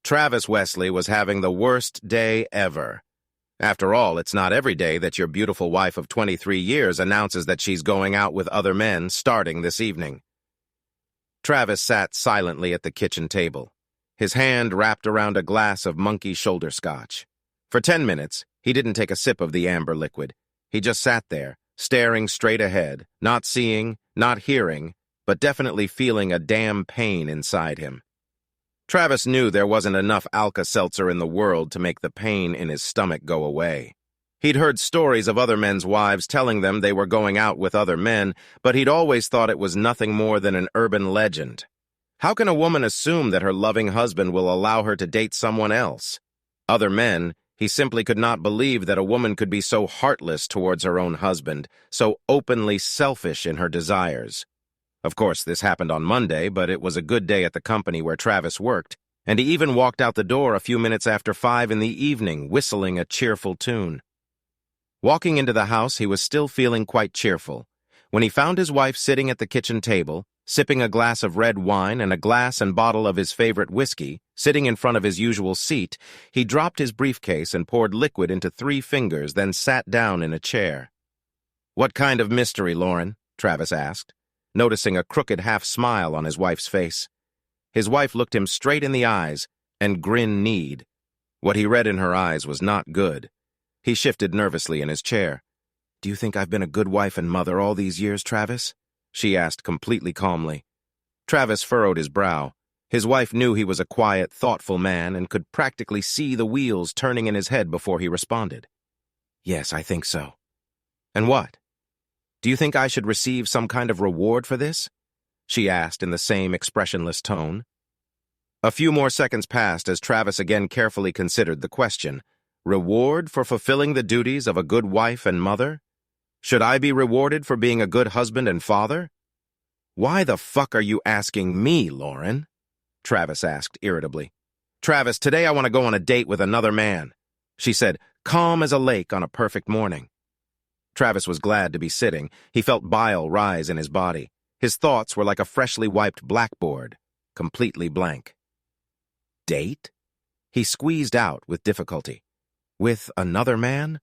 Travis Wesley was having the worst day ever. After all, it's not every day that your beautiful wife of 23 years announces that she's going out with other men starting this evening. Travis sat silently at the kitchen table, his hand wrapped around a glass of monkey shoulder scotch. For 10 minutes, he didn't take a sip of the amber liquid. He just sat there, staring straight ahead, not seeing, not hearing, but definitely feeling a damn pain inside him. Travis knew there wasn't enough Alka-Seltzer in the world to make the pain in his stomach go away. He'd heard stories of other men's wives telling them they were going out with other men, but he'd always thought it was nothing more than an urban legend. How can a woman assume that her loving husband will allow her to date someone else? Other men, he simply could not believe that a woman could be so heartless towards her own husband, so openly selfish in her desires. Of course, this happened on Monday, but it was a good day at the company where Travis worked, and he even walked out the door a few minutes after 5 in the evening, whistling a cheerful tune. Walking into the house, he was still feeling quite cheerful. When he found his wife sitting at the kitchen table, sipping a glass of red wine and a glass and bottle of his favorite whiskey, sitting in front of his usual seat, he dropped his briefcase and poured liquid into 3 fingers, then sat down in a chair. "What kind of mystery, Lauren?" Travis asked, noticing a crooked half-smile on his wife's face. His wife looked him straight in the eyes and grinned need. What he read in her eyes was not good. He shifted nervously in his chair. "Do you think I've been a good wife and mother all these years, Travis?" she asked completely calmly. Travis furrowed his brow. His wife knew he was a quiet, thoughtful man and could practically see the wheels turning in his head before he responded. "Yes, I think so." "And what? Do you think I should receive some kind of reward for this?" she asked in the same expressionless tone. A few more seconds passed as Travis again carefully considered the question. Reward for fulfilling the duties of a good wife and mother? Should I be rewarded for being a good husband and father? "Why the fuck are you asking me, Lauren?" Travis asked irritably. "Travis, today I want to go on a date with another man," she said, calm as a lake on a perfect morning. Travis was glad to be sitting. He felt bile rise in his body. His thoughts were like a freshly wiped blackboard, completely blank. Date? He squeezed out with difficulty. With another man?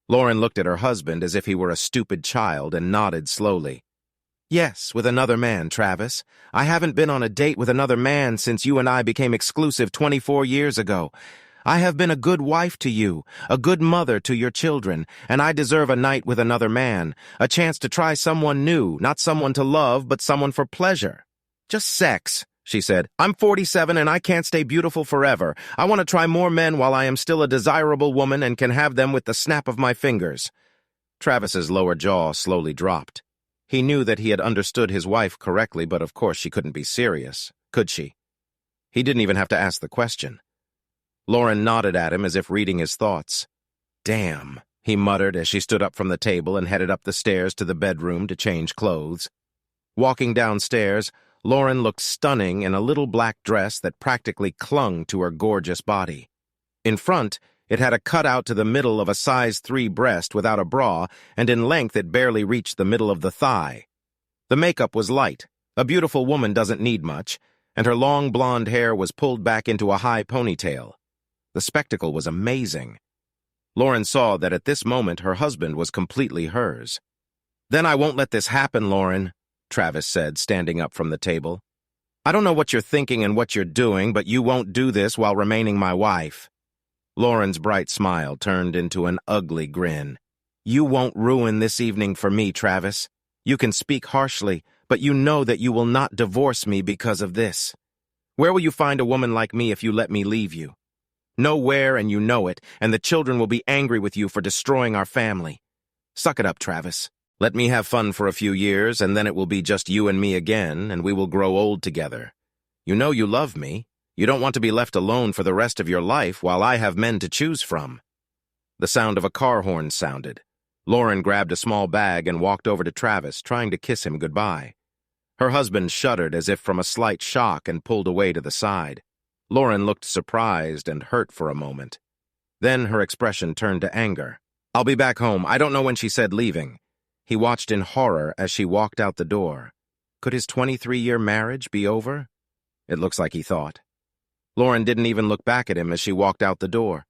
Lauren looked at her husband as if he were a stupid child and nodded slowly. "Yes, with another man, Travis. I haven't been on a date with another man since you and I became exclusive 24 years ago. I have been a good wife to you, a good mother to your children, and I deserve a night with another man, a chance to try someone new, not someone to love, but someone for pleasure. Just sex," she said. "I'm 47 and I can't stay beautiful forever. I want to try more men while I am still a desirable woman and can have them with the snap of my fingers." Travis's lower jaw slowly dropped. He knew that he had understood his wife correctly, but of course she couldn't be serious, could she? He didn't even have to ask the question. Lauren nodded at him as if reading his thoughts. "Damn," he muttered as she stood up from the table and headed up the stairs to the bedroom to change clothes. Walking downstairs, Lauren looked stunning in a little black dress that practically clung to her gorgeous body. In front, it had a cutout to the middle of a size 3 breast without a bra, and in length it barely reached the middle of the thigh. The makeup was light. A beautiful woman doesn't need much, and her long blonde hair was pulled back into a high ponytail. The spectacle was amazing. Lauren saw that at this moment her husband was completely hers. "Then I won't let this happen, Lauren," Travis said, standing up from the table. "I don't know what you're thinking and what you're doing, but you won't do this while remaining my wife." Lauren's bright smile turned into an ugly grin. "You won't ruin this evening for me, Travis. You can speak harshly, but you know that you will not divorce me because of this. Where will you find a woman like me if you let me leave you? Nowhere, and you know it, and the children will be angry with you for destroying our family. Suck it up, Travis. Let me have fun for a few years, and then it will be just you and me again, and we will grow old together. You know you love me. You don't want to be left alone for the rest of your life while I have men to choose from." The sound of a car horn sounded. Lauren grabbed a small bag and walked over to Travis, trying to kiss him goodbye. Her husband shuddered as if from a slight shock and pulled away to the side. Lauren looked surprised and hurt for a moment. Then her expression turned to anger. "I'll be back home. I don't know when she said leaving." He watched in horror as she walked out the door. Could his 23-year marriage be over? It looks like he thought. Lauren didn't even look back at him as she walked out the door.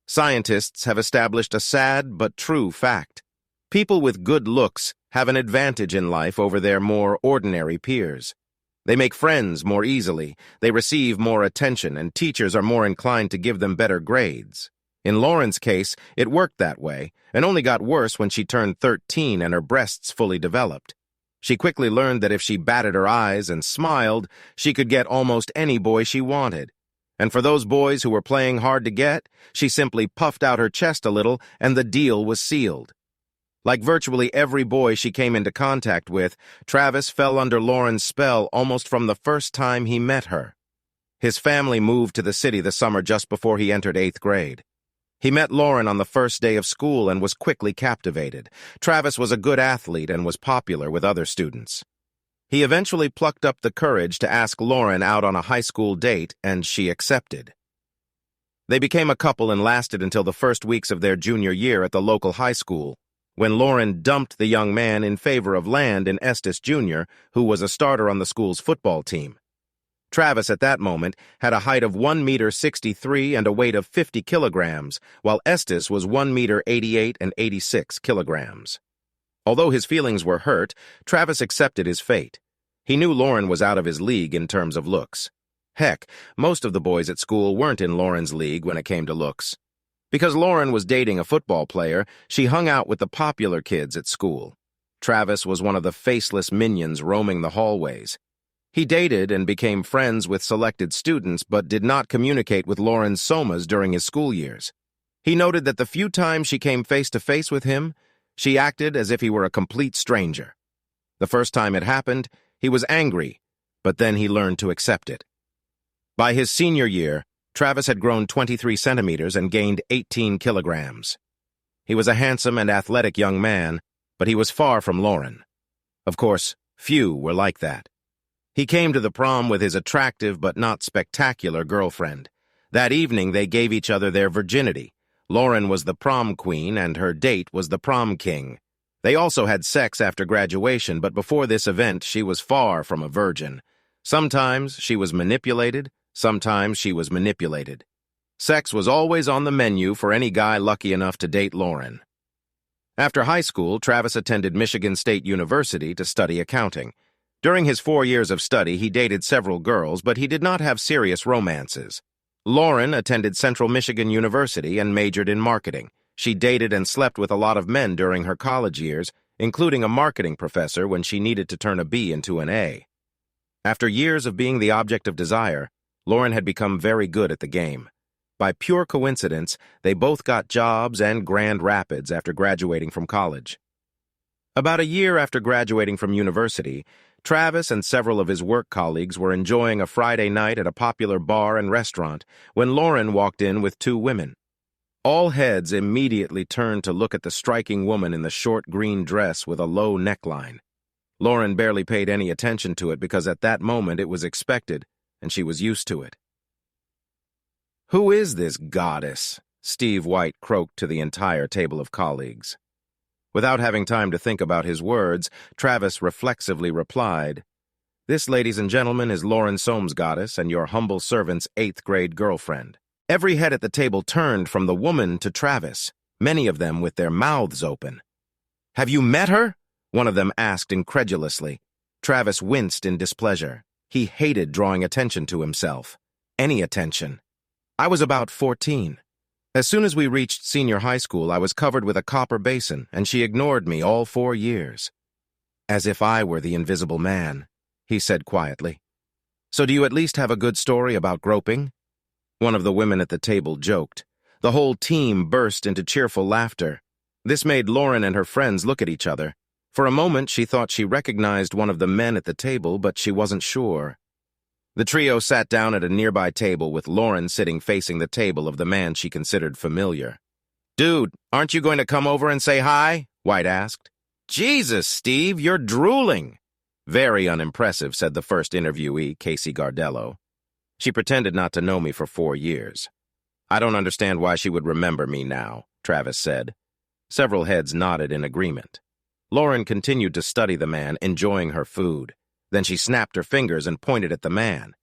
Scientists have established a sad but true fact. People with good looks have an advantage in life over their more ordinary peers. They make friends more easily, they receive more attention, and teachers are more inclined to give them better grades. In Lauren's case, it worked that way, and only got worse when she turned 13 and her breasts fully developed. She quickly learned that if she batted her eyes and smiled, she could get almost any boy she wanted. And for those boys who were playing hard to get, she simply puffed out her chest a little and the deal was sealed. Like virtually every boy she came into contact with, Travis fell under Lauren's spell almost from the first time he met her. His family moved to the city the summer just before he entered 8th grade. He met Lauren on the first day of school and was quickly captivated. Travis was a good athlete and was popular with other students. He eventually plucked up the courage to ask Lauren out on a high school date, and she accepted. They became a couple and lasted until the first weeks of their junior year at the local high school, when Lauren dumped the young man in favor of Land in Estes Jr., who was a starter on the school's football team. Travis, at that moment, had a height of 1.63 meters and a weight of 50 kilograms, while Estes was 1.88 meters and 86 kilograms. Although his feelings were hurt, Travis accepted his fate. He knew Lauren was out of his league in terms of looks. Heck, most of the boys at school weren't in Lauren's league when it came to looks. Because Lauren was dating a football player, she hung out with the popular kids at school. Travis was one of the faceless minions roaming the hallways. He dated and became friends with selected students but did not communicate with Lauren's somas during his school years. He noted that the few times she came face-to-face with him, she acted as if he were a complete stranger. The first time it happened, he was angry, but then he learned to accept it. By his senior year, Travis had grown 23 centimeters and gained 18 kilograms. He was a handsome and athletic young man, but he was far from Lauren. Of course, few were like that. He came to the prom with his attractive but not spectacular girlfriend. That evening, they gave each other their virginity. Lauren was the prom queen, and her date was the prom king. They also had sex after graduation, but before this event, she was far from a virgin. Sometimes she was manipulated, sometimes she was manipulated. Sex was always on the menu for any guy lucky enough to date Lauren. After high school, Travis attended Michigan State University to study accounting. During his 4 years of study, he dated several girls, but he did not have serious romances. Lauren attended Central Michigan University and majored in marketing. She dated and slept with a lot of men during her college years, including a marketing professor when she needed to turn a B into an A. After years of being the object of desire, Lauren had become very good at the game. By pure coincidence, they both got jobs in Grand Rapids after graduating from college. About a year after graduating from university, Travis and several of his work colleagues were enjoying a Friday night at a popular bar and restaurant when Lauren walked in with 2 women. All heads immediately turned to look at the striking woman in the short green dress with a low neckline. Lauren barely paid any attention to it because at that moment it was expected, and she was used to it. "Who is this goddess?" Steve White croaked to the entire table of colleagues. Without having time to think about his words, Travis reflexively replied, "This, ladies and gentlemen, is Lauren Soames, goddess, and your humble servant's 8th grade girlfriend." Every head at the table turned from the woman to Travis, many of them with their mouths open. "Have you met her?" one of them asked incredulously. Travis winced in displeasure. He hated drawing attention to himself. Any attention. "I was about 14. As soon as we reached senior high school, I was covered with a copper basin, and she ignored me all 4 years. As if I were the invisible man," he said quietly. "So do you at least have a good story about groping?" One of the women at the table joked. The whole team burst into cheerful laughter. This made Lauren and her friends look at each other. For a moment, she thought she recognized one of the men at the table, but she wasn't sure. The trio sat down at a nearby table with Lauren sitting facing the table of the man she considered familiar. "Dude, aren't you going to come over and say hi?" White asked. "Jesus, Steve, you're drooling." "Very unimpressive," said the first interviewee, Casey Gardello. "She pretended not to know me for 4 years. I don't understand why she would remember me now," Travis said. Several heads nodded in agreement. Lauren continued to study the man, enjoying her food. Then she snapped her fingers and pointed at the man.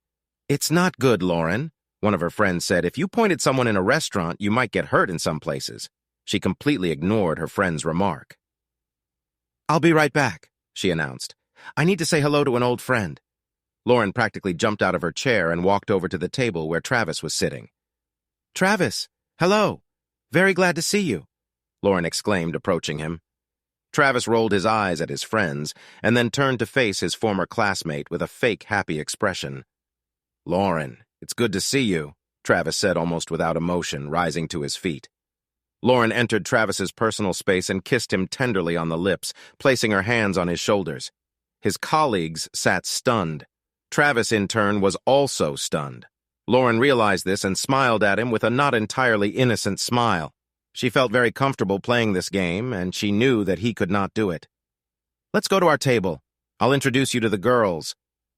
"It's not good, Lauren," One of her friends said, "If you point at someone in a restaurant, you might get hurt in some places." She completely ignored her friend's remark. "I'll be right back," she announced. "I need to say hello to an old friend." Lauren practically jumped out of her chair and walked over to the table where Travis was sitting. "Travis, hello. Very glad to see you," Lauren exclaimed, approaching him. Travis rolled his eyes at his friends and then turned to face his former classmate with a fake happy expression. "Lauren, it's good to see you," Travis said almost without emotion, rising to his feet. Lauren entered Travis's personal space and kissed him tenderly on the lips, placing her hands on his shoulders. His colleagues sat stunned. Travis, in turn, was also stunned. Lauren realized this and smiled at him with a not entirely innocent smile. She felt very comfortable playing this game, and she knew that he could not do it. "Let's go to our table. I'll introduce you to the girls,"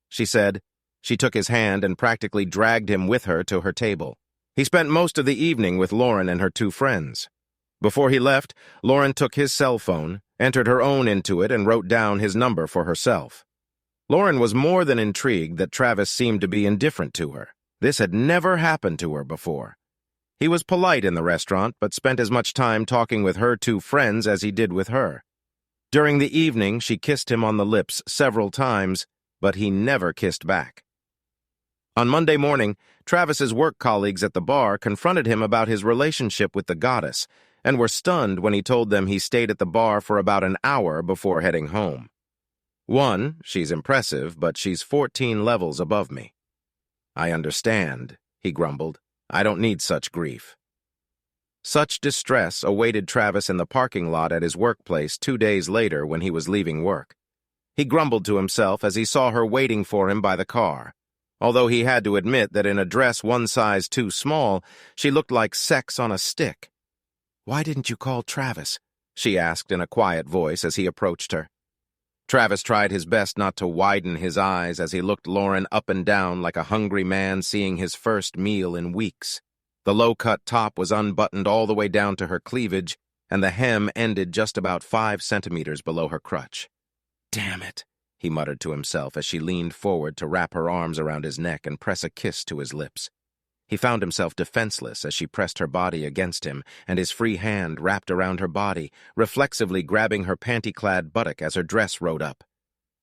she said. She took his hand and practically dragged him with her to her table. He spent most of the evening with Lauren and her two friends. Before he left, Lauren took his cell phone, entered her own into it, and wrote down his number for herself. Lauren was more than intrigued that Travis seemed to be indifferent to her. This had never happened to her before. He was polite in the restaurant, but spent as much time talking with her two friends as he did with her. During the evening, she kissed him on the lips several times, but he never kissed back. On Monday morning, Travis's work colleagues at the bar confronted him about his relationship with the goddess and were stunned when he told them he stayed at the bar for about an hour before heading home. "One, she's impressive, but she's 14 levels above me." "I understand," he grumbled. "I don't need such grief." Such distress awaited Travis in the parking lot at his workplace 2 days later when he was leaving work. He grumbled to himself as he saw her waiting for him by the car. Although he had to admit that in a dress one size too small, she looked like sex on a stick. "Why didn't you call Travis?" she asked in a quiet voice as he approached her. Travis tried his best not to widen his eyes as he looked Lauren up and down like a hungry man seeing his first meal in weeks. The low-cut top was unbuttoned all the way down to her cleavage, and the hem ended just about 5 centimeters below her crotch. "Damn it," he muttered to himself as she leaned forward to wrap her arms around his neck and press a kiss to his lips. He found himself defenseless as she pressed her body against him, and his free hand wrapped around her body, reflexively grabbing her panty-clad buttock as her dress rode up.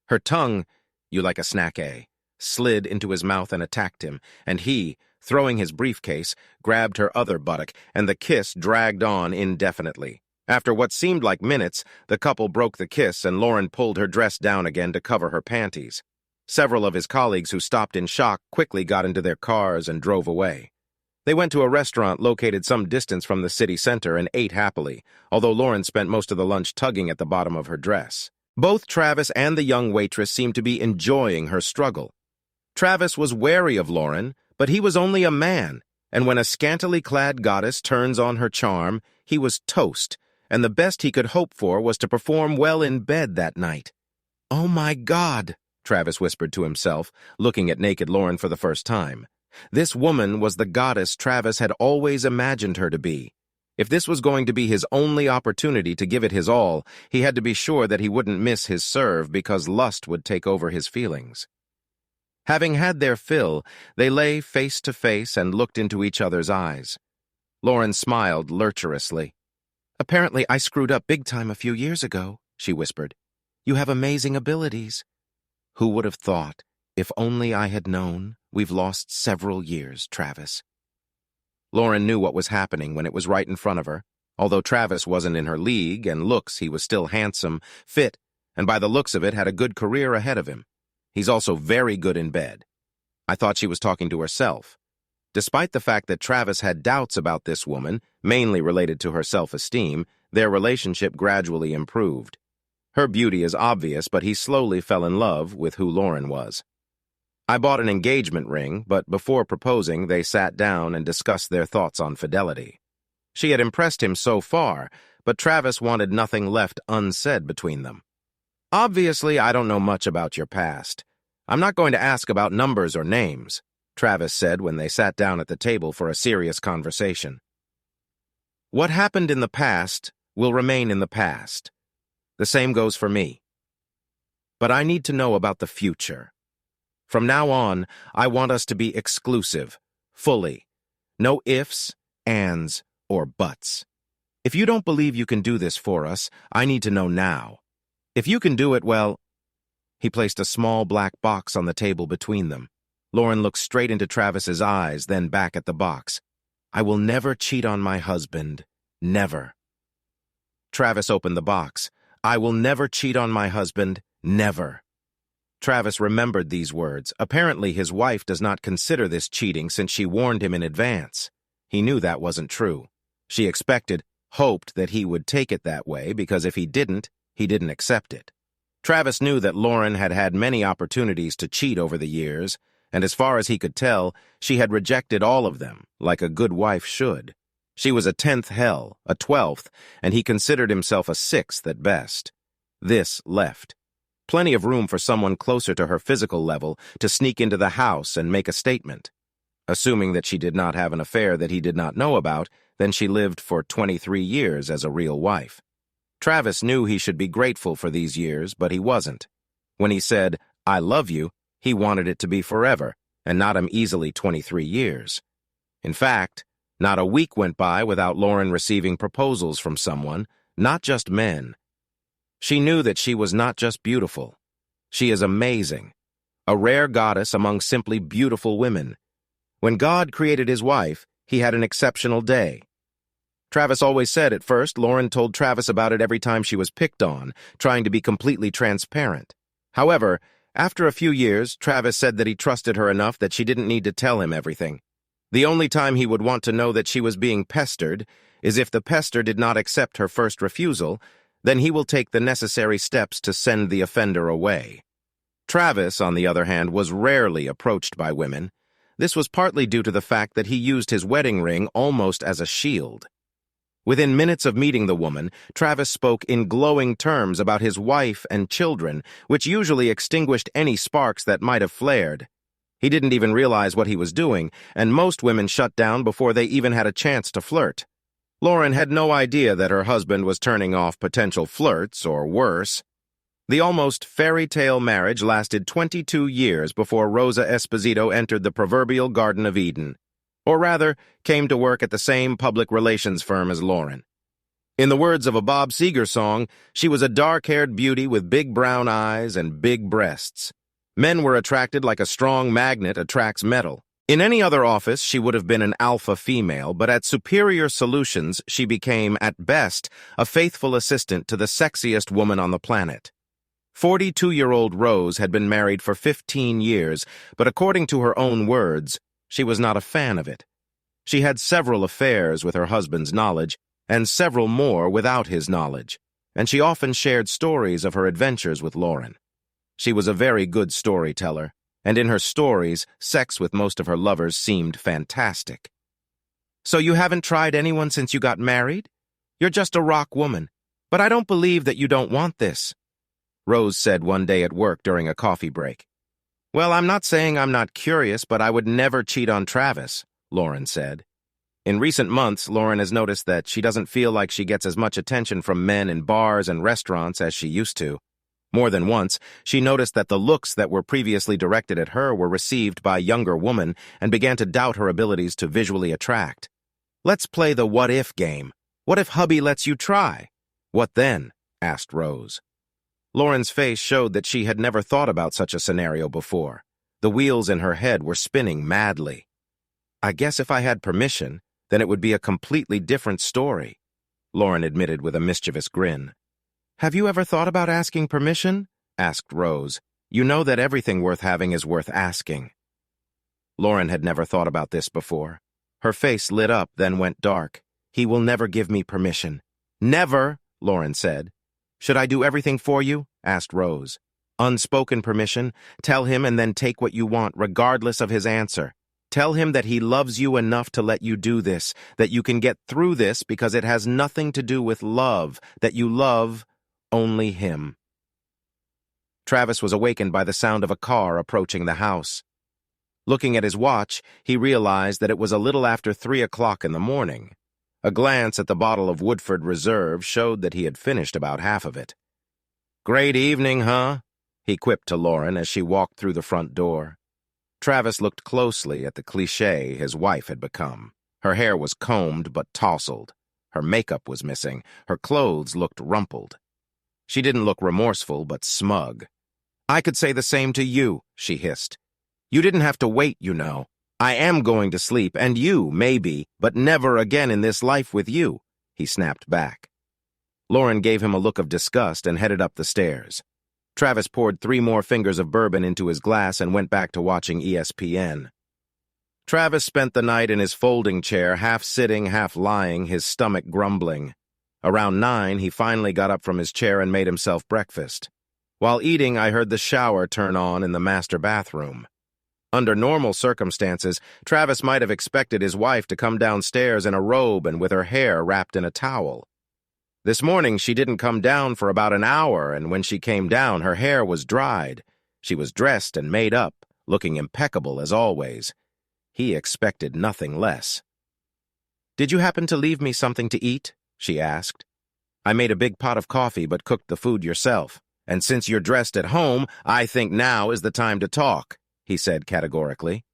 Her tongue, "You like a snack, eh?" slid into his mouth and attacked him, and he, throwing his briefcase, grabbed her other buttock, and the kiss dragged on indefinitely. After what seemed like minutes, the couple broke the kiss and Lauren pulled her dress down again to cover her panties. Several of his colleagues who stopped in shock quickly got into their cars and drove away. They went to a restaurant located some distance from the city center and ate happily, although Lauren spent most of the lunch tugging at the bottom of her dress. Both Travis and the young waitress seemed to be enjoying her struggle. Travis was wary of Lauren, but he was only a man, and when a scantily clad goddess turns on her charm, he was toast, and the best he could hope for was to perform well in bed that night. "Oh my God," Travis whispered to himself, looking at naked Lauren for the first time. This woman was the goddess Travis had always imagined her to be. If this was going to be his only opportunity to give it his all, he had to be sure that he wouldn't miss his serve because lust would take over his feelings. Having had their fill, they lay face to face and looked into each other's eyes. Lauren smiled lecherously. "Apparently I screwed up big time a few years ago," she whispered. "You have amazing abilities." "Who would have thought? If only I had known. We've lost several years, Travis." Lauren knew what was happening when it was right in front of her. Although Travis wasn't in her league and looks, he was still handsome, fit, and by the looks of it had a good career ahead of him. He's also very good in bed. I thought she was talking to herself. Despite the fact that Travis had doubts about this woman, mainly related to her self-esteem, their relationship gradually improved. Her beauty is obvious, but he slowly fell in love with who Lauren was. I bought an engagement ring, but before proposing, they sat down and discussed their thoughts on fidelity. She had impressed him so far, but Travis wanted nothing left unsaid between them. "Obviously, I don't know much about your past. I'm not going to ask about numbers or names," Travis said when they sat down at the table for a serious conversation. "What happened in the past will remain in the past. The same goes for me. But I need to know about the future. From now on, I want us to be exclusive. fully. No ifs, ands, or buts. If you don't believe you can do this for us, I need to know now. If you can do it, well... He placed a small black box on the table between them. Lauren looked straight into Travis's eyes, then back at the box. I will never cheat on my husband. Never. Travis opened the box. I will never cheat on my husband. Never. Travis remembered these words. Apparently, his wife does not consider this cheating since she warned him in advance. He knew that wasn't true. She expected, hoped that he would take it that way because if he didn't accept it. Travis knew that Lauren had had many opportunities to cheat over the years, and as far as he could tell, she had rejected all of them, like a good wife should. She was a 10th hell, a 12th, and he considered himself a 6th at best. This left. Plenty of room for someone closer to her physical level to sneak into the house and make a statement. Assuming that she did not have an affair that he did not know about, then she lived for 23 years as a real wife. Travis knew he should be grateful for these years, but he wasn't. When he said, I love you, he wanted it to be forever, and not an easily 23 years. In fact, not a week went by without Lauren receiving proposals from someone, not just men. She knew that she was not just beautiful. She is amazing, a rare goddess among simply beautiful women. When God created his wife, he had an exceptional day. Travis always said at first Lauren told Travis about it every time she was picked on, trying to be completely transparent. However, after a few years, Travis said that he trusted her enough that she didn't need to tell him everything. The only time he would want to know that she was being pestered is if the pester did not accept her first refusal, then he will take the necessary steps to send the offender away. Travis, on the other hand, was rarely approached by women. This was partly due to the fact that he used his wedding ring almost as a shield. Within minutes of meeting the woman, Travis spoke in glowing terms about his wife and children, which usually extinguished any sparks that might have flared. He didn't even realize what he was doing, and most women shut down before they even had a chance to flirt. Lauren had no idea that her husband was turning off potential flirts, or worse. The almost fairy tale marriage lasted 22 years before Rosa Esposito entered the proverbial Garden of Eden. Or rather, came to work at the same public relations firm as Lauren. In the words of a Bob Seger song, she was a dark-haired beauty with big brown eyes and big breasts. Men were attracted like a strong magnet attracts metal. In any other office, she would have been an alpha female, but at Superior Solutions, she became, at best, a faithful assistant to the sexiest woman on the planet. 42-year-old Rose had been married for 15 years, but according to her own words, she was not a fan of it. She had several affairs with her husband's knowledge, and several more without his knowledge, and she often shared stories of her adventures with Lauren. She was a very good storyteller, and in her stories, sex with most of her lovers seemed fantastic. So you haven't tried anyone since you got married? You're just a rock woman, but I don't believe that you don't want this, Rose said one day at work during a coffee break. Well, I'm not saying I'm not curious, but I would never cheat on Travis, Lauren said. In recent months, Lauren has noticed that she doesn't feel like she gets as much attention from men in bars and restaurants as she used to. More than once, she noticed that the looks that were previously directed at her were received by younger women and began to doubt her abilities to visually attract. Let's play the what-if game. What if hubby lets you try? What then? Asked Rose. Lauren's face showed that she had never thought about such a scenario before. The wheels in her head were spinning madly. I guess if I had permission, then it would be a completely different story, Lauren admitted with a mischievous grin. Have you ever thought about asking permission? Asked Rose. You know that everything worth having is worth asking. Lauren had never thought about this before. Her face lit up, then went dark. He will never give me permission. Never, Lauren said. Should I do everything for you? Asked Rose. Unspoken permission. Tell him and then take what you want, regardless of his answer. Tell him that he loves you enough to let you do this, that you can get through this because it has nothing to do with love, that you love only him. Travis was awakened by the sound of a car approaching the house. Looking at his watch, he realized that it was a little after 3 o'clock in the morning. A glance at the bottle of Woodford Reserve showed that he had finished about half of it. Great evening, huh? He quipped to Lauren as she walked through the front door. Travis looked closely at the cliché his wife had become. Her hair was combed but tousled. Her makeup was missing. Her clothes looked rumpled. She didn't look remorseful but smug. "I could say the same to you," she hissed. "You didn't have to wait, you know. I am going to sleep, and you, maybe, but never again in this life with you," he snapped back. Lauren gave him a look of disgust and headed up the stairs. Travis poured 3 more fingers of bourbon into his glass and went back to watching ESPN. Travis spent the night in his folding chair, half sitting, half lying, his stomach grumbling. Around 9, he finally got up from his chair and made himself breakfast. While eating, I heard the shower turn on in the master bathroom. Under normal circumstances, Travis might have expected his wife to come downstairs in a robe and with her hair wrapped in a towel. This morning, she didn't come down for about an hour, and when she came down, her hair was dried. She was dressed and made up, looking impeccable as always. He expected nothing less. "Did you happen to leave me something to eat?" she asked. "I made a big pot of coffee but cooked the food yourself. And since you're dressed at home, I think now is the time to talk," he said categorically.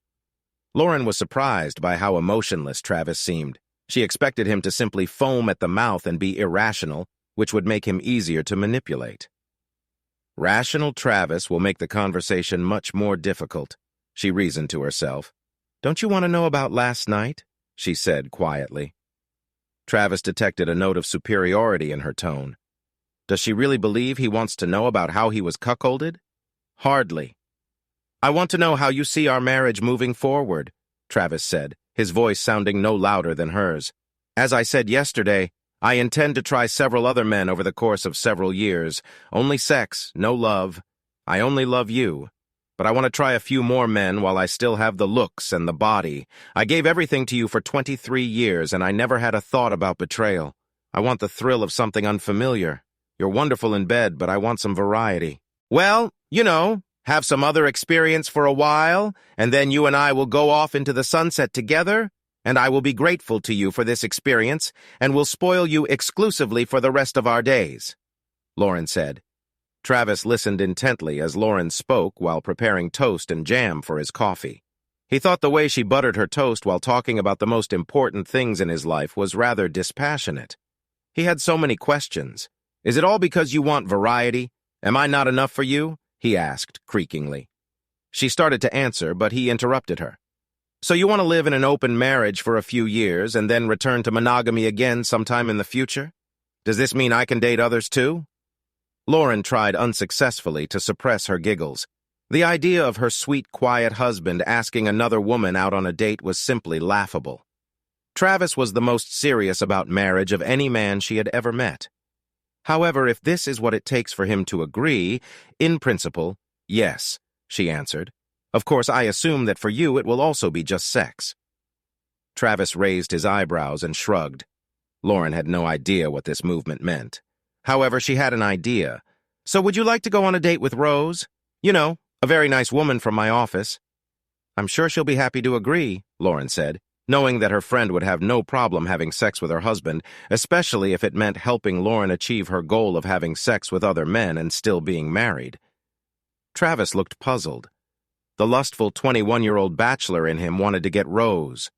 Lauren was surprised by how emotionless Travis seemed. She expected him to simply foam at the mouth and be irrational, which would make him easier to manipulate. Rational Travis will make the conversation much more difficult, she reasoned to herself. "Don't you want to know about last night?" she said quietly. Travis detected a note of superiority in her tone. Does she really believe he wants to know about how he was cuckolded? Hardly. "I want to know how you see our marriage moving forward," Travis said, his voice sounding no louder than hers. "As I said yesterday, I intend to try several other men over the course of several years. Only sex, no love. I only love you. But I want to try a few more men while I still have the looks and the body. I gave everything to you for 23 years, and I never had a thought about betrayal. I want the thrill of something unfamiliar. You're wonderful in bed, but I want some variety. Well, you know, have some other experience for a while, and then you and I will go off into the sunset together, and I will be grateful to you for this experience, and will spoil you exclusively for the rest of our days," Lauren said. Travis listened intently as Lauren spoke while preparing toast and jam for his coffee. He thought the way she buttered her toast while talking about the most important things in his life was rather dispassionate. He had so many questions. "Is it all because you want variety? Am I not enough for you?" he asked, creakingly. She started to answer, but he interrupted her. "So you want to live in an open marriage for a few years and then return to monogamy again sometime in the future? Does this mean I can date others too?" Lauren tried unsuccessfully to suppress her giggles. The idea of her sweet, quiet husband asking another woman out on a date was simply laughable. Travis was the most serious about marriage of any man she had ever met. However, if this is what it takes for him to agree, in principle, yes, she answered. Of course, I assume that for you it will also be just sex. Travis raised his eyebrows and shrugged. Lauren had no idea what this movement meant. However, she had an idea. "So would you like to go on a date with Rose? You know, a very nice woman from my office." "I'm sure she'll be happy to agree," Lauren said, knowing that her friend would have no problem having sex with her husband, especially if it meant helping Lauren achieve her goal of having sex with other men and still being married. Travis looked puzzled. The lustful 21-year-old bachelor in him wanted to get Rose.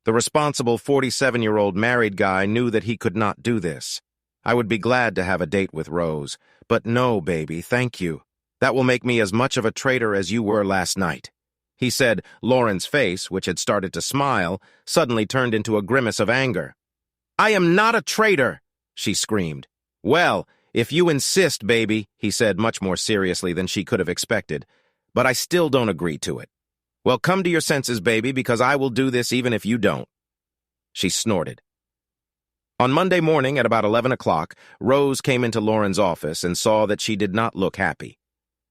The responsible 47-year-old married guy knew that he could not do this. "I would be glad to have a date with Rose, but no, baby, thank you. That will make me as much of a traitor as you were last night," he said. Lauren's face, which had started to smile, suddenly turned into a grimace of anger. "I am not a traitor," she screamed. "Well, if you insist, baby," he said much more seriously than she could have expected, "but I still don't agree to it. Well, come to your senses, baby, because I will do this even if you don't." She snorted. On Monday morning at about 11 o'clock, Rose came into Lauren's office and saw that she did not look happy.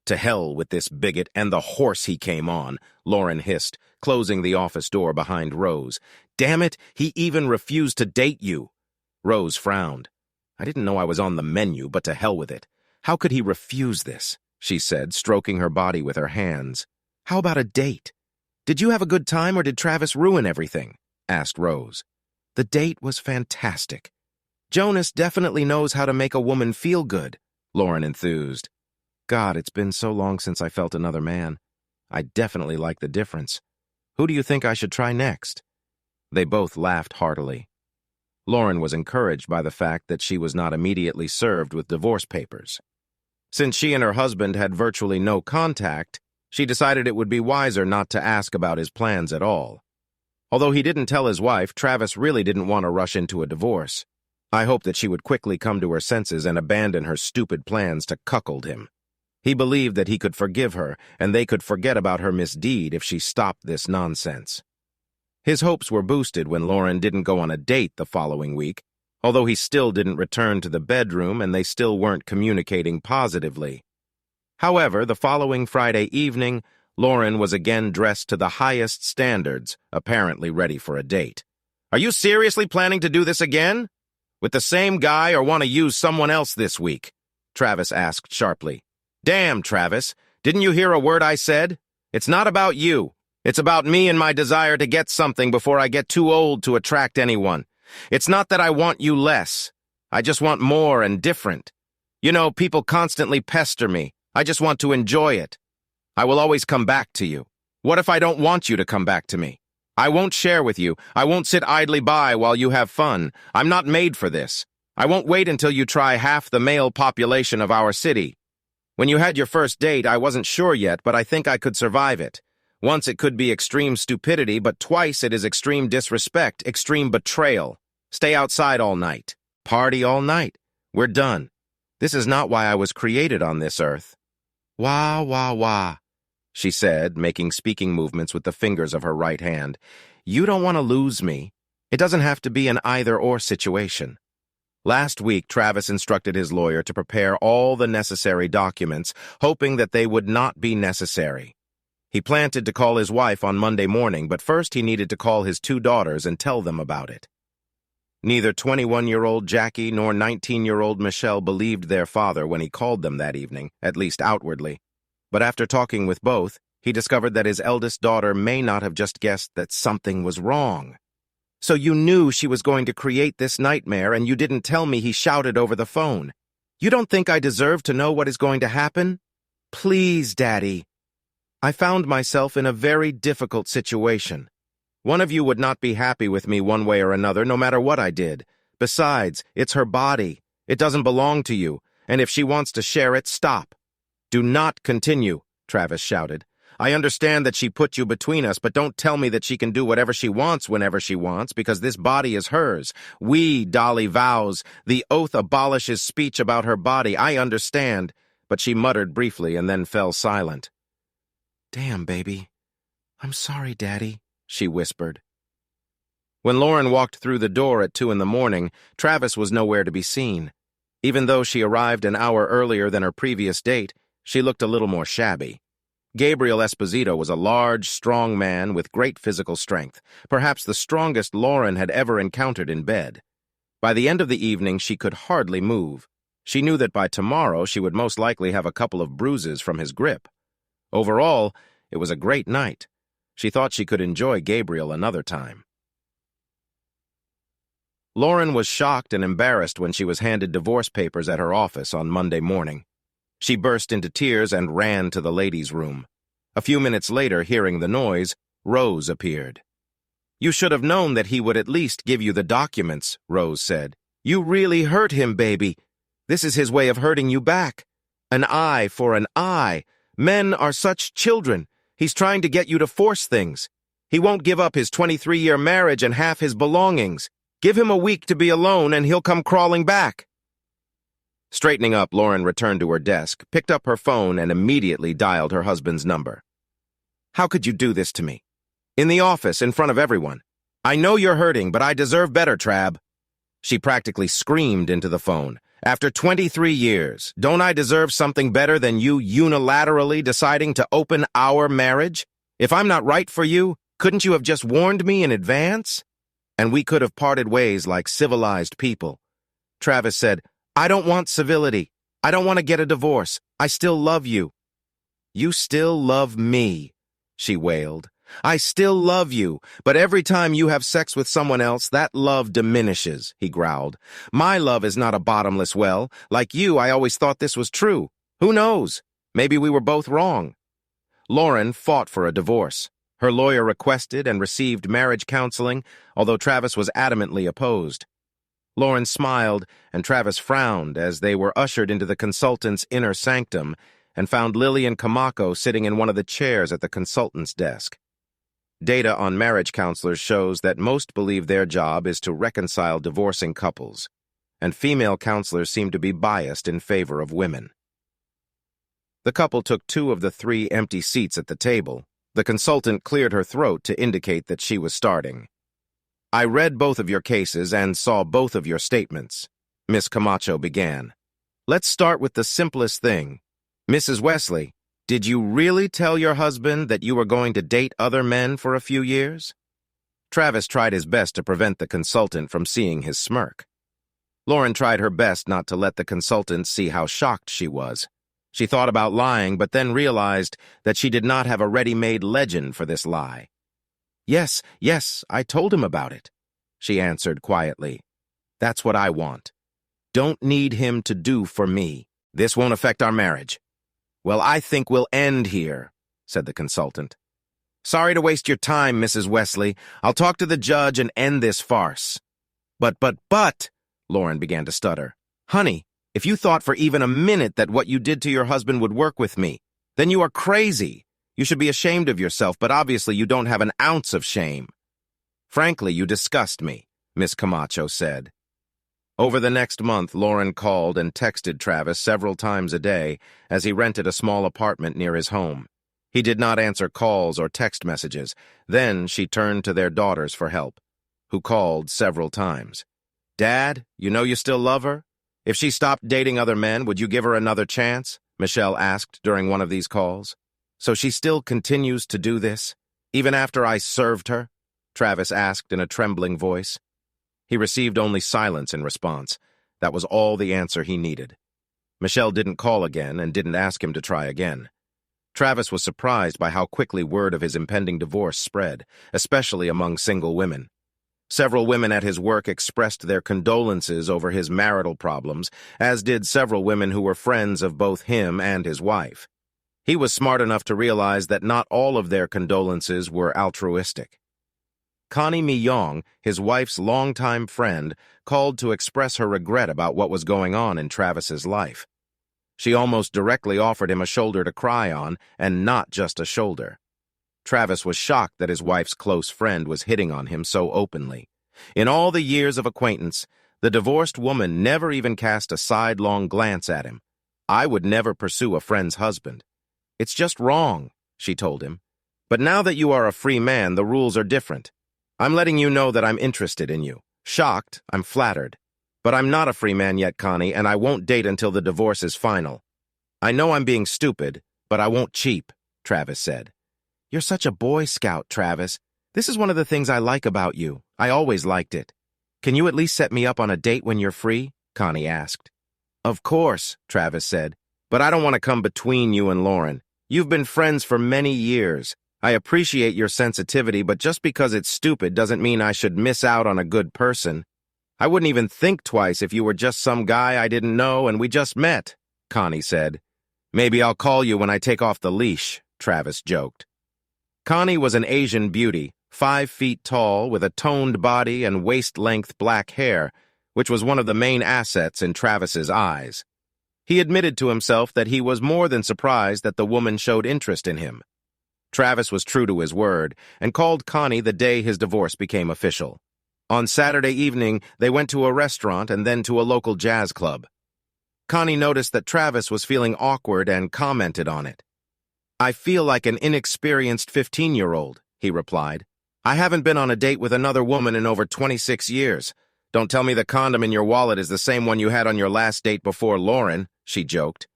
"To hell with this bigot and the horse he came on," Lauren hissed, closing the office door behind Rose. "Damn it, he even refused to date you." Rose frowned. "I didn't know I was on the menu, but to hell with it. How could he refuse this?" she said, stroking her body with her hands. "How about a date? Did you have a good time or did Travis ruin everything?" asked Rose. "The date was fantastic. Jonas definitely knows how to make a woman feel good," Lauren enthused. "God, it's been so long since I felt another man. I definitely like the difference. Who do you think I should try next?" They both laughed heartily. Lauren was encouraged by the fact that she was not immediately served with divorce papers. Since she and her husband had virtually no contact, she decided it would be wiser not to ask about his plans at all. Although he didn't tell his wife, Travis really didn't want to rush into a divorce. I hoped that she would quickly come to her senses and abandon her stupid plans to cuckold him. He believed that he could forgive her, and they could forget about her misdeed if she stopped this nonsense. His hopes were boosted when Lauren didn't go on a date the following week, although he still didn't return to the bedroom and they still weren't communicating positively. However, the following Friday evening, Lauren was again dressed to the highest standards, apparently ready for a date. "Are you seriously planning to do this again? With the same guy, or want to use someone else this week?" Travis asked sharply. "Damn, Travis, didn't you hear a word I said? It's not about you. It's about me and my desire to get something before I get too old to attract anyone. It's not that I want you less. I just want more and different. You know, people constantly pester me. I just want to enjoy it. I will always come back to you. What if I don't want you to come back to me? I won't share with you. I won't sit idly by while you have fun. I'm not made for this. I won't wait until you try half the male population of our city. When you had your first date, I wasn't sure yet, but I think I could survive it. Once it could be extreme stupidity, but twice it is extreme disrespect, extreme betrayal. Stay outside all night. Party all night. We're done. This is not why I was created on this earth." "Wah, wah, wah," she said, making speaking movements with the fingers of her right hand. "You don't want to lose me. It doesn't have to be an either-or situation." Last week, Travis instructed his lawyer to prepare all the necessary documents, hoping that they would not be necessary. He planned to call his wife on Monday morning, but first he needed to call his 2 daughters and tell them about it. Neither 21-year-old Jackie nor 19-year-old Michelle believed their father when he called them that evening, at least outwardly. But after talking with both, he discovered that his eldest daughter may not have just guessed that something was wrong. "So you knew she was going to create this nightmare and you didn't tell me," he shouted over the phone. "You don't think I deserve to know what is going to happen? Please, Daddy." I found myself in a very difficult situation. One of you would not be happy with me one way or another, no matter what I did. Besides, it's her body. It doesn't belong to you, and if she wants to share it, stop. "Do not continue," Travis shouted. "I understand that she put you between us, but don't tell me that she can do whatever she wants whenever she wants, because this body is hers. Dolly vows. The oath abolishes speech about her body. I understand." But she muttered briefly and then fell silent. "Damn, baby. I'm sorry, Daddy," she whispered. When Lauren walked through the door at 2 in the morning, Travis was nowhere to be seen. Even though she arrived an hour earlier than her previous date, she looked a little more shabby. Gabriel Esposito was a large, strong man with great physical strength, perhaps the strongest Lauren had ever encountered in bed. By the end of the evening, she could hardly move. She knew that by tomorrow she would most likely have a couple of bruises from his grip. Overall, it was a great night. She thought she could enjoy Gabriel another time. Lauren was shocked and embarrassed when she was handed divorce papers at her office on Monday morning. She burst into tears and ran to the ladies' room. A few minutes later, hearing the noise, Rose appeared. "You should have known that he would at least give you the documents," Rose said. "You really hurt him, baby. This is his way of hurting you back. An eye for an eye. Men are such children. He's trying to get you to force things. He won't give up his 23-year marriage and half his belongings. Give him a week to be alone and he'll come crawling back." Straightening up, Lauren returned to her desk, picked up her phone, and immediately dialed her husband's number. "How could you do this to me? In the office, in front of everyone. I know you're hurting, but I deserve better, Trab." She practically screamed into the phone. "After 23 years, don't I deserve something better than you unilaterally deciding to open our marriage? If I'm not right for you, couldn't you have just warned me in advance? And we could have parted ways like civilized people." Travis said, "I don't want civility. I don't want to get a divorce. I still love you." "You still love me," she wailed. "I still love you, but every time you have sex with someone else, that love diminishes," he growled. "My love is not a bottomless well. Like you, I always thought this was true. Who knows? Maybe we were both wrong." Lauren fought for a divorce. Her lawyer requested and received marriage counseling, although Travis was adamantly opposed. Lauren smiled, and Travis frowned as they were ushered into the consultant's inner sanctum and found Lillian Kamako sitting in one of the chairs at the consultant's desk. Data on marriage counselors shows that most believe their job is to reconcile divorcing couples, and female counselors seem to be biased in favor of women. The couple took 2 of the 3 empty seats at the table. The consultant cleared her throat to indicate that she was starting. "I read both of your cases and saw both of your statements," Miss Camacho began. "Let's start with the simplest thing. Mrs. Wesley, did you really tell your husband that you were going to date other men for a few years?" Travis tried his best to prevent the consultant from seeing his smirk. Lauren tried her best not to let the consultant see how shocked she was. She thought about lying, but then realized that she did not have a ready-made legend for this lie. Yes, I told him about it," she answered quietly. "That's what I want. Don't need him to do for me. This won't affect our marriage." "Well, I think we'll end here," said the consultant. "Sorry to waste your time, Mrs. Wesley. I'll talk to the judge and end this farce." But, Lauren began to stutter. "Honey, if you thought for even a minute that what you did to your husband would work with me, then you are crazy. You should be ashamed of yourself, but obviously you don't have an ounce of shame." "Frankly, you disgust me," Miss Camacho said. Over the next month, Lauren called and texted Travis several times a day as he rented a small apartment near his home. He did not answer calls or text messages. Then she turned to their daughters for help, who called several times. "Dad, you know you still love her? If she stopped dating other men, would you give her another chance?" Michelle asked during one of these calls. "So she still continues to do this, even after I served her?" Travis asked in a trembling voice. He received only silence in response. That was all the answer he needed. Michelle didn't call again and didn't ask him to try again. Travis was surprised by how quickly word of his impending divorce spread, especially among single women. Several women at his work expressed their condolences over his marital problems, as did several women who were friends of both him and his wife. He was smart enough to realize that not all of their condolences were altruistic. Connie Mi-Yong, his wife's longtime friend, called to express her regret about what was going on in Travis's life. She almost directly offered him a shoulder to cry on, and not just a shoulder. Travis was shocked that his wife's close friend was hitting on him so openly. In all the years of acquaintance, the divorced woman never even cast a sidelong glance at him. "I would never pursue a friend's husband. It's just wrong," she told him. "But now that you are a free man, the rules are different. I'm letting you know that I'm interested in you. Shocked, I'm flattered. But I'm not a free man yet, Connie, and I won't date until the divorce is final. I know I'm being stupid, but I won't cheap," Travis said. "You're such a Boy Scout, Travis. This is one of the things I like about you. I always liked it. Can you at least set me up on a date when you're free?" Connie asked. "Of course," Travis said, "but I don't want to come between you and Lauren. You've been friends for many years. I appreciate your sensitivity, but just because it's stupid doesn't mean I should miss out on a good person. I wouldn't even think twice if you were just some guy I didn't know and we just met," Connie said. "Maybe I'll call you when I take off the leash," Travis joked. Connie was an Asian beauty, 5 feet tall, with a toned body and waist-length black hair, which was one of the main assets in Travis's eyes. He admitted to himself that he was more than surprised that the woman showed interest in him. Travis was true to his word and called Connie the day his divorce became official. On Saturday evening, they went to a restaurant and then to a local jazz club. Connie noticed that Travis was feeling awkward and commented on it. "I feel like an inexperienced 15-year-old, he replied. "I haven't been on a date with another woman in over 26 years. Don't tell me the condom in your wallet is the same one you had on your last date before Lauren," she joked.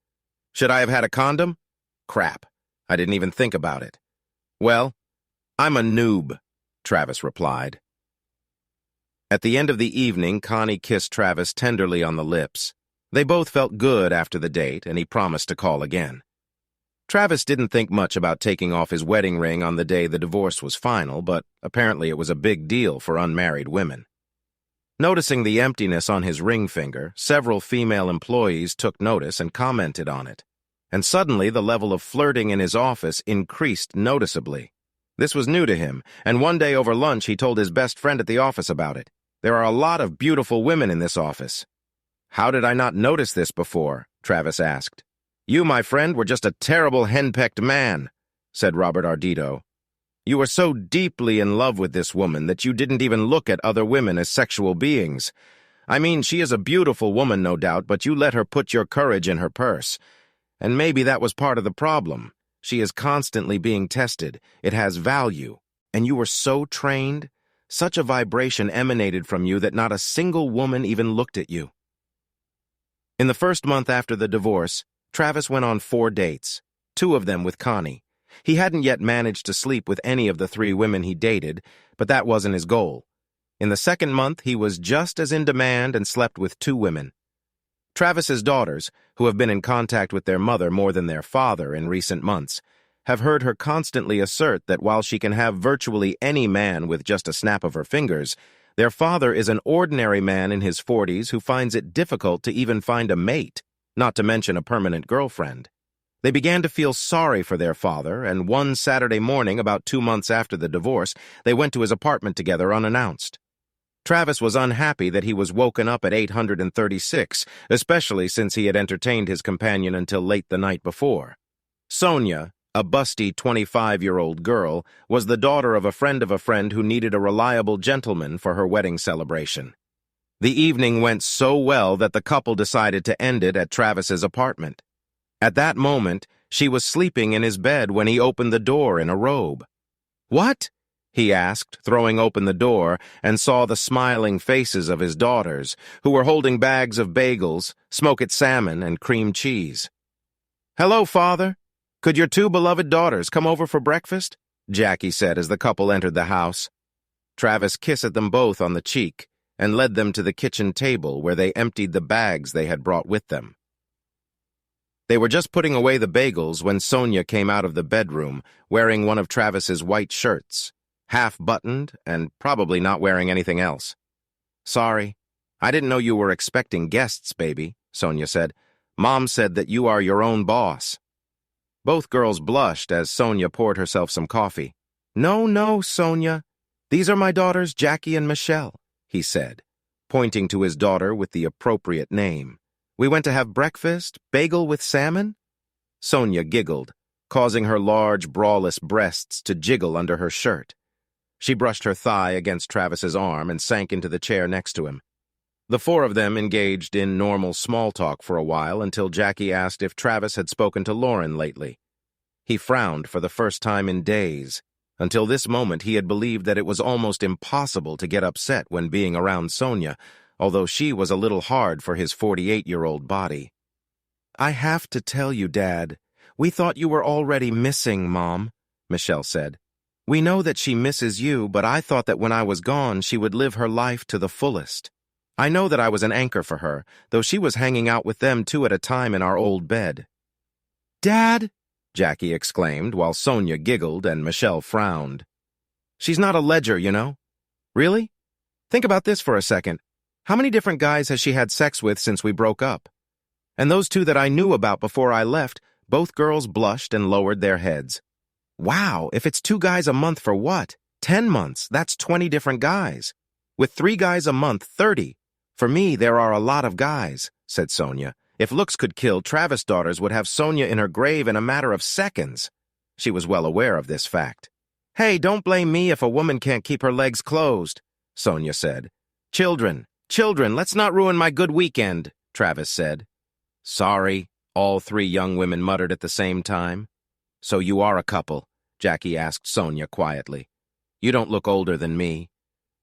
"Should I have had a condom? Crap. I didn't even think about it." "Well, I'm a noob," Travis replied. At the end of the evening, Connie kissed Travis tenderly on the lips. They both felt good after the date, and he promised to call again. Travis didn't think much about taking off his wedding ring on the day the divorce was final, but apparently it was a big deal for unmarried women. Noticing the emptiness on his ring finger, several female employees took notice and commented on it. and suddenly the level of flirting in his office increased noticeably. This was new to him, and one day over lunch he told his best friend at the office about it. "There are a lot of beautiful women in this office." "How did I not notice this before?" Travis asked. "You, my friend, were just a terrible henpecked man," said Robert Ardito. "You were so deeply in love with this woman that you didn't even look at other women as sexual beings. I mean, she is a beautiful woman, no doubt, but you let her put your courage in her purse. And maybe that was part of the problem. She is constantly being tested. It has value. And you were so trained. Such a vibration emanated from you that not a single woman even looked at you." In the first month after the divorce, Travis went on 4 dates, 2 of them with Connie. He hadn't yet managed to sleep with any of the 3 women he dated, but that wasn't his goal. In the second month, he was just as in demand and slept with 2 women. Travis's daughters, who have been in contact with their mother more than their father in recent months, have heard her constantly assert that while she can have virtually any man with just a snap of her fingers, their father is an ordinary man in his 40s who finds it difficult to even find a mate, not to mention a permanent girlfriend. They began to feel sorry for their father, and one Saturday morning, about 2 months after the divorce, they went to his apartment together unannounced. Travis was unhappy that he was woken up at 836, especially since he had entertained his companion until late the night before. Sonia, a busty 25-year-old girl, was the daughter of a friend who needed a reliable gentleman for her wedding celebration. The evening went so well that the couple decided to end it at Travis's apartment. At that moment, she was sleeping in his bed when he opened the door in a robe. "What?" he asked, throwing open the door, and saw the smiling faces of his daughters, who were holding bags of bagels, smoked salmon, and cream cheese. "Hello, Father. Could your 2 beloved daughters come over for breakfast?" Jackie said as the couple entered the house. Travis kissed them both on the cheek and led them to the kitchen table where they emptied the bags they had brought with them. They were just putting away the bagels when Sonia came out of the bedroom wearing one of Travis's white shirts, half-buttoned and probably not wearing anything else. "Sorry, I didn't know you were expecting guests, baby," Sonia said. "Mom said that you are your own boss." Both girls blushed as Sonia poured herself some coffee. No, Sonia. These are my daughters, Jackie and Michelle," he said, pointing to his daughter with the appropriate name. "We went to have breakfast, bagel with salmon?" Sonia giggled, causing her large, braless breasts to jiggle under her shirt. She brushed her thigh against Travis's arm and sank into the chair next to him. The 4 of them engaged in normal small talk for a while until Jackie asked if Travis had spoken to Lauren lately. He frowned for the first time in days. Until this moment, he had believed that it was almost impossible to get upset when being around Sonia, although she was a little hard for his 48-year-old body. "I have to tell you, Dad. We thought you were already missing Mom," Michelle said. "We know that she misses you, but I thought that when I was gone, she would live her life to the fullest. I know that I was an anchor for her, though she was hanging out with them 2 at a time in our old bed." "Dad!" Jackie exclaimed, while Sonia giggled and Michelle frowned. "She's not a ledger, you know." "Really? Think about this for a second. How many different guys has she had sex with since we broke up? And those 2 that I knew about before I left," both girls blushed and lowered their heads. "Wow, if it's 2 guys a month for what? 10 months, that's 20 different guys. With 3 guys a month, 30. For me, there are a lot of guys," said Sonia. "If looks could kill, Travis' daughters would have Sonia in her grave in a matter of seconds." She was well aware of this fact. "Hey, don't blame me if a woman can't keep her legs closed," Sonia said. Children, let's not ruin my good weekend," Travis said. "Sorry," all 3 young women muttered at the same time. "So you are a couple?" Jackie asked Sonia quietly. "You don't look older than me.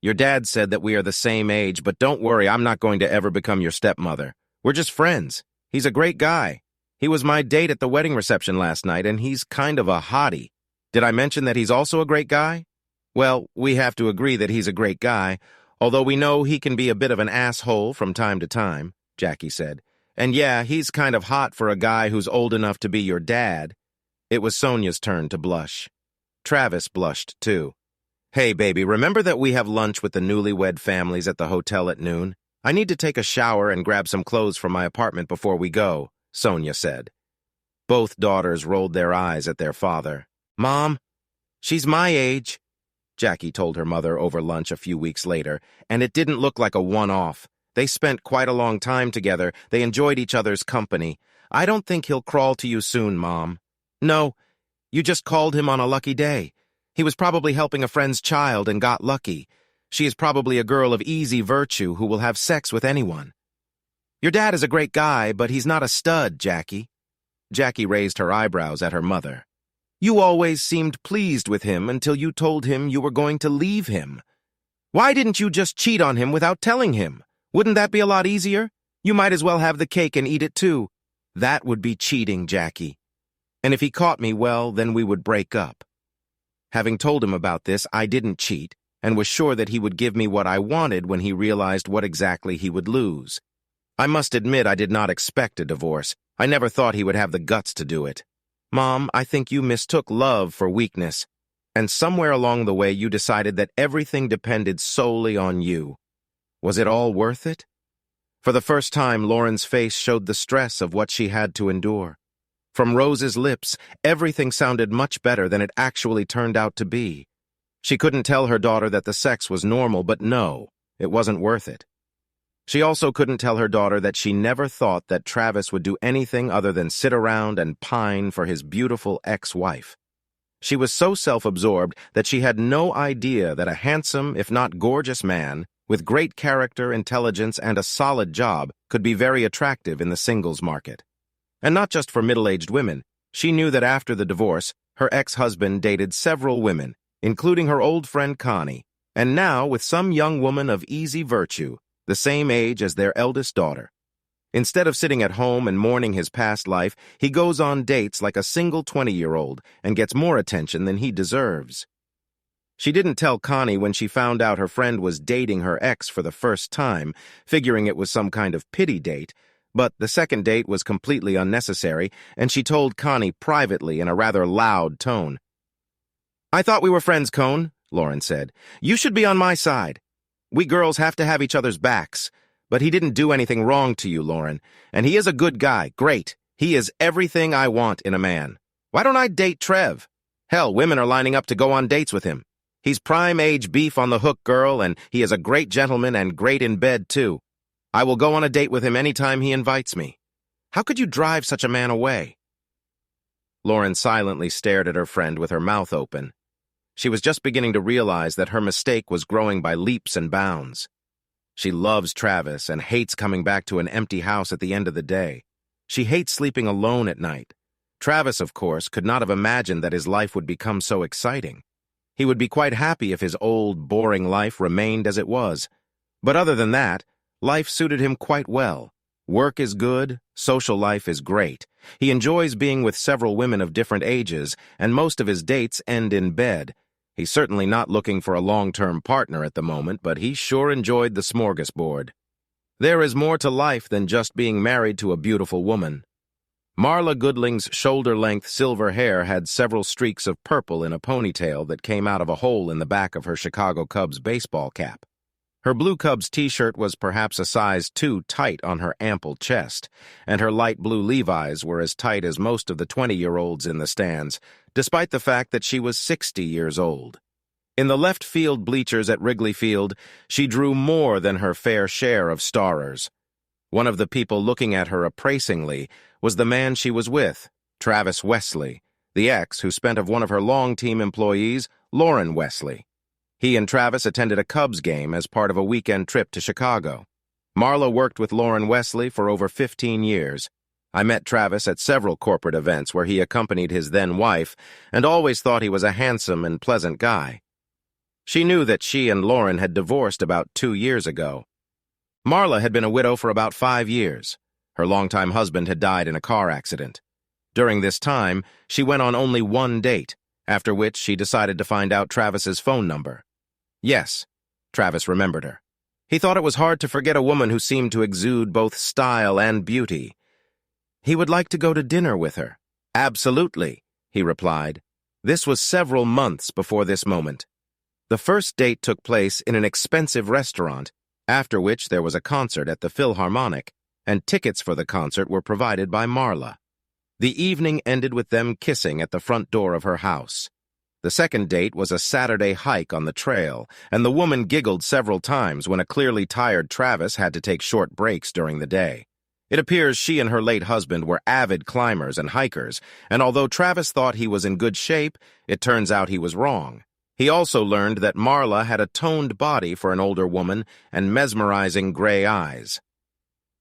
Your dad said that we are the same age, but don't worry, I'm not going to ever become your stepmother. We're just friends. He's a great guy. He was my date at the wedding reception last night, and he's kind of a hottie. Did I mention that he's also a great guy? Well, we have to agree that he's a great guy, although we know he can be a bit of an asshole from time to time," Jackie said. "And yeah, he's kind of hot for a guy who's old enough to be your dad." It was Sonia's turn to blush. Travis blushed, too. "Hey, baby, remember that we have lunch with the newlywed families at the hotel at noon? I need to take a shower and grab some clothes from my apartment before we go," Sonia said. Both daughters rolled their eyes at their father. "Mom, she's my age," Jackie told her mother over lunch a few weeks later, and it didn't look like a one-off. They spent quite a long time together. They enjoyed each other's company. "I don't think he'll crawl to you soon, Mom." "No, you just called him on a lucky day. He was probably helping a friend's child and got lucky. She is probably a girl of easy virtue who will have sex with anyone." "Your dad is a great guy, but he's not a stud, Jackie." Jackie raised her eyebrows at her mother. "You always seemed pleased with him until you told him you were going to leave him. Why didn't you just cheat on him without telling him? Wouldn't that be a lot easier? You might as well have the cake and eat it too." "That would be cheating, Jackie. And if he caught me, well, then we would break up." Having told him about this, I didn't cheat, and was sure that he would give me what I wanted when he realized what exactly he would lose. I must admit I did not expect a divorce. I never thought he would have the guts to do it. Mom, I think you mistook love for weakness, and somewhere along the way you decided that everything depended solely on you. Was it all worth it? For the first time, Lauren's face showed the stress of what she had to endure. From Rose's lips, everything sounded much better than it actually turned out to be. She couldn't tell her daughter that the sex was normal, but no, it wasn't worth it. She also couldn't tell her daughter that she never thought that Travis would do anything other than sit around and pine for his beautiful ex-wife. She was so self-absorbed that she had no idea that a handsome, if not gorgeous man, with great character, intelligence, and a solid job could be very attractive in the singles market. And not just for middle-aged women. She knew that after the divorce, her ex-husband dated several women, including her old friend Connie, and now with some young woman of easy virtue, the same age as their eldest daughter. Instead of sitting at home and mourning his past life, he goes on dates like a single 20-year-old and gets more attention than he deserves. She didn't tell Connie when she found out her friend was dating her ex for the first time, figuring it was some kind of pity date, but the second date was completely unnecessary, and she told Connie privately in a rather loud tone. "I thought we were friends, Cone," Lauren said. "You should be on my side. We girls have to have each other's backs. But he didn't do anything wrong to you, Lauren. And he is a good guy. Great. He is everything I want in a man. Why don't I date Trev? Hell, women are lining up to go on dates with him. He's prime age beef on the hook, girl, and he is a great gentleman and great in bed, too. I will go on a date with him anytime he invites me. How could you drive such a man away?" Lauren silently stared at her friend with her mouth open. She was just beginning to realize that her mistake was growing by leaps and bounds. She loves Travis and hates coming back to an empty house at the end of the day. She hates sleeping alone at night. Travis, of course, could not have imagined that his life would become so exciting. He would be quite happy if his old, boring life remained as it was. But other than that, life suited him quite well. Work is good, social life is great. He enjoys being with several women of different ages, and most of his dates end in bed. He's certainly not looking for a long-term partner at the moment, but he sure enjoyed the smorgasbord. There is more to life than just being married to a beautiful woman. Marla Goodling's shoulder-length silver hair had several streaks of purple in a ponytail that came out of a hole in the back of her Chicago Cubs baseball cap. Her blue Cubs t-shirt was perhaps a size too tight on her ample chest, and her light blue Levi's were as tight as most of the 20-year-olds in the stands, despite the fact that she was 60 years old. In the left field bleachers at Wrigley Field, she drew more than her fair share of starers. One of the people looking at her appraisingly was the man she was with, Travis Wesley, the ex who spent of one of her long-team employees, Lauren Wesley. He and Travis attended a Cubs game as part of a weekend trip to Chicago. Marla worked with Lauren Wesley for over 15 years. I met Travis at several corporate events where he accompanied his then-wife and always thought he was a handsome and pleasant guy. She knew that she and Lauren had divorced about 2 years ago. Marla had been a widow for about 5 years. Her longtime husband had died in a car accident. During this time, she went on only one date, after which she decided to find out Travis's phone number. Yes, Travis remembered her. He thought it was hard to forget a woman who seemed to exude both style and beauty. He would like to go to dinner with her. Absolutely, he replied. This was several months before this moment. The first date took place in an expensive restaurant, after which there was a concert at the Philharmonic, and tickets for the concert were provided by Marla. The evening ended with them kissing at the front door of her house. The second date was a Saturday hike on the trail, and the woman giggled several times when a clearly tired Travis had to take short breaks during the day. It appears she and her late husband were avid climbers and hikers, and although Travis thought he was in good shape, it turns out he was wrong. He also learned that Marla had a toned body for an older woman and mesmerizing gray eyes.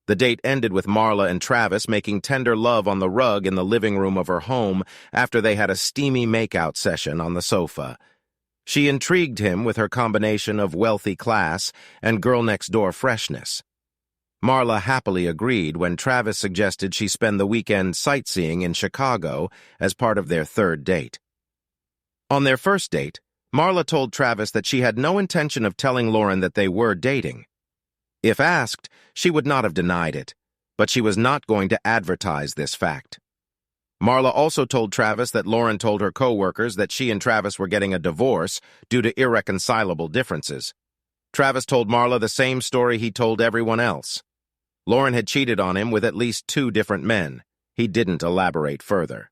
The date ended with Marla and Travis making tender love on the rug in the living room of her home after they had a steamy makeout session on the sofa. She intrigued him with her combination of wealthy class and girl-next-door freshness. Marla happily agreed when Travis suggested she spend the weekend sightseeing in Chicago as part of their third date. On their first date, Marla told Travis that she had no intention of telling Lauren that they were dating. If asked, she would not have denied it, but she was not going to advertise this fact. Marla also told Travis that Lauren told her co-workers that she and Travis were getting a divorce due to irreconcilable differences. Travis told Marla the same story he told everyone else. Lauren had cheated on him with at least 2 different men. He didn't elaborate further.